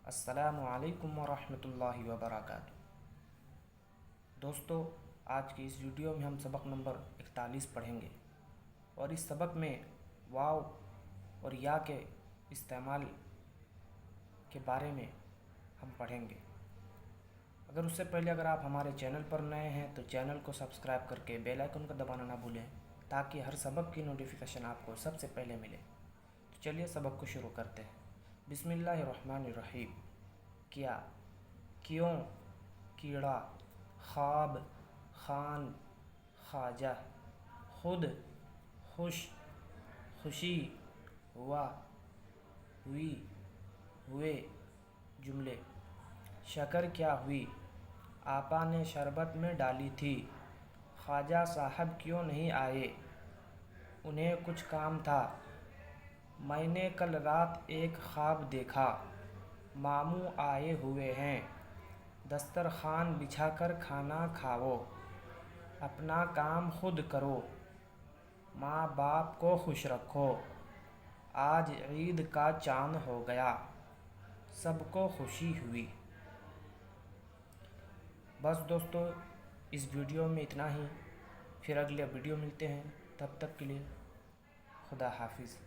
السلام علیکم ورحمۃ اللہ وبرکاتہ۔ دوستو، آج کی اس ویڈیو میں ہم سبق نمبر 41 پڑھیں گے اور اس سبق میں واو اور یا کے استعمال کے بارے میں ہم پڑھیں گے۔ اگر اس سے پہلے اگر آپ ہمارے چینل پر نئے ہیں تو چینل کو سبسکرائب کر کے بیل آئیکن کو دبانا نہ بھولیں تاکہ ہر سبق کی نوٹیفیکیشن آپ کو سب سے پہلے ملے۔ تو چلیے سبق کو شروع کرتے ہیں۔ بسم اللہ الرحمن الرحیم۔ کیا، کیوں، کیڑا، خواب، خوان، خواجہ، خود، خوش، خوشی، ہوا، ہوئی، ہوئے۔ جملے: شکر کیا ہوئی، آپا نے شربت میں ڈالی تھی۔ خواجہ صاحب کیوں نہیں آئے؟ انہیں کچھ کام تھا۔ میں نے کل رات ایک خواب دیکھا، ماموں آئے ہوئے ہیں۔ دسترخوان بچھا کر کھانا کھاؤ، اپنا کام خود کرو، ماں باپ کو خوش رکھو۔ آج عید کا چاند ہو گیا، سب کو خوشی ہوئی۔ بس دوستو، اس ویڈیو میں اتنا ہی۔ پھر اگلے ویڈیو ملتے ہیں، تب تک کے لیے خدا حافظ۔